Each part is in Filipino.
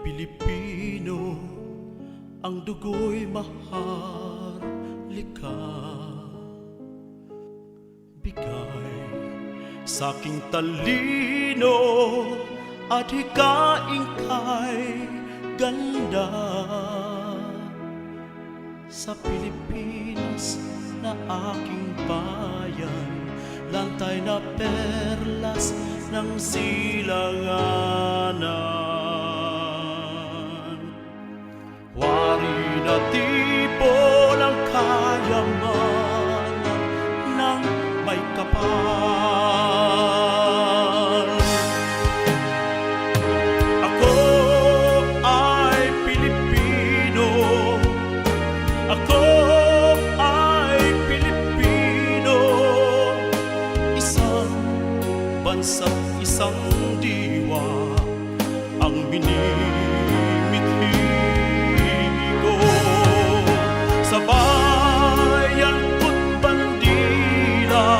Pilipino, ang dugo'y maharlika. Bigay sa'king talino at hikaing kay ganda. Sa Pilipinas na aking bayan, lantay na perlas ng silanganan. Wari na tipo ng kayamanan ng may kapal. Ako ay Pilipino, ako ay Pilipino, isang bansa't isang diwa ang minimithi ko. Sa bayan ko't bandila,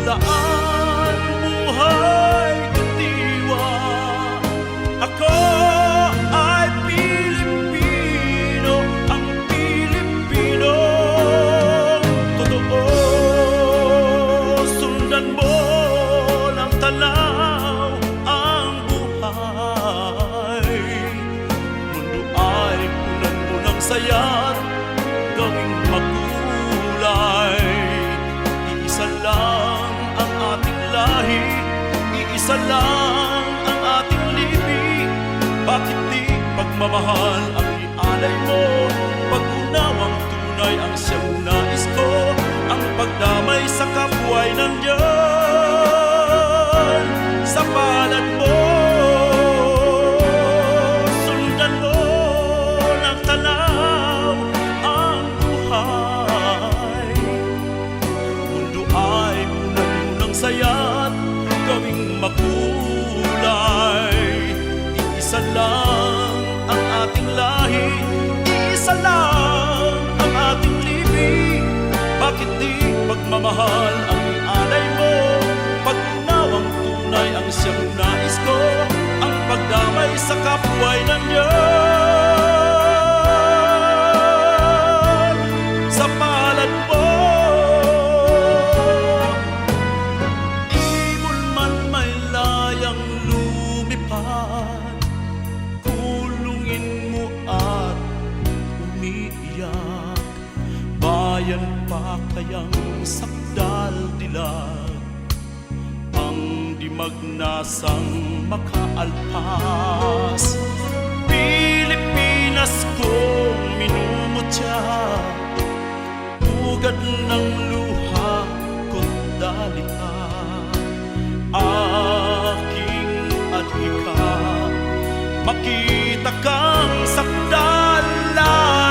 laan buhay diwa. Ako ay Pilipino, ang Pilipino totoo. Sundan mo ng tanaw ang buhay. Mundo ay punan mo ng saya't gawing makulay. Iisa lang ang ating lahi, iisa lang ang ating lipi. Bakit di pagmamahal ang ialay mo? Pag-unawang tunay ang siyang nais ko, ang pagdamay sa kapwa'y nandyan sa palad mo. Sundan mo ng tanaw ang buhay. Mundo ay punan mo ng saya't gawing makulay. Iisa lang ang ating lahi, iisa lang ang ating lipi. Bakit di pagmamahal ang ialay mo? Pag-unawang tunay ang siyang nais ko, ang pagdamay sa kapwa'y nandyan sa palad mo. Ibon man may layang lumipad, kulungin mo at umiiyak. Bayan pa kayang sakdal-dilag, ang di magnasang makaalpas. Pilipinas kong minumutya, ugad ng luha ko't dalita. Aking adhika, makita kang sakdalan.